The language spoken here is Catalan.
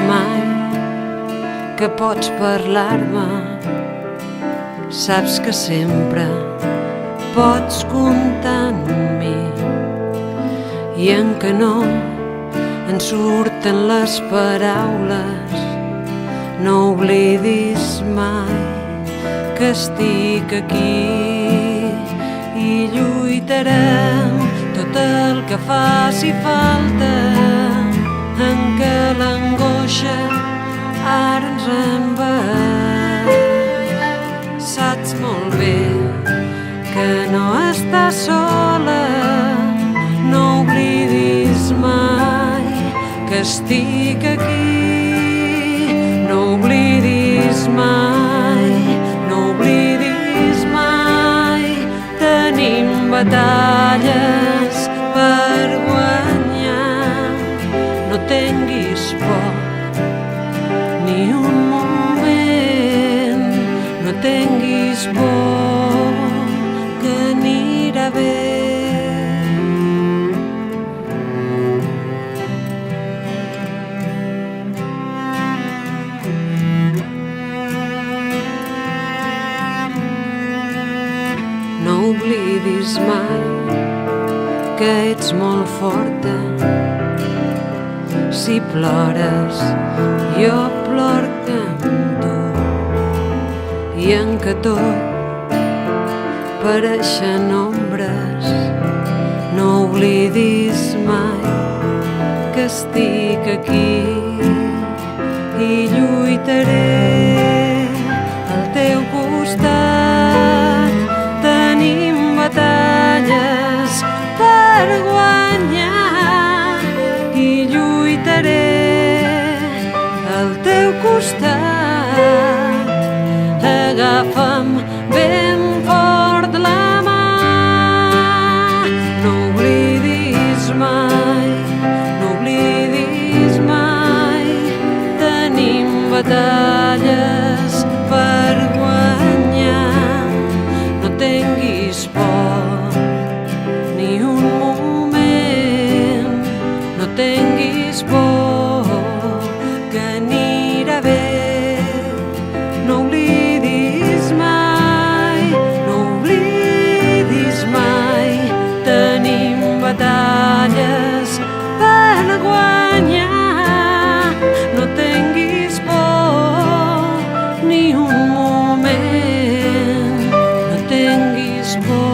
mai que pots parlar-me. Saps que sempre pots comptar amb mi i en que no en surten les paraules. No oblidis mai que estic aquí i lluitarem tot el que faci falta, en què l'angoixa ara ens envaeix. Saps molt bé que no estàs sola, no oblidis mai que estic aquí. No oblidis mai, no oblidis mai, tenim batalles per guanyar. No tinguis por ni un moment, no tinguis por, que anirà bé. No oblidis mai que ets molt forta. Si plores, jo plorc amb tu, i en que tot pareixen ombres. No oblidis mai que estic aquí i lluitaré al teu costat. Tenim batalles per guanyar i lluitaré al teu costat. Agafa'm ben fort la mà, no oblidis mai, no oblidis mai, tenim batalles per guanyar. No tinguis por ni un moment, no tinguis por, que anirà bé. No oblidis mai, no oblidis mai, tenim batalles per guanyar. No tinguis por ni un moment, no tinguis por.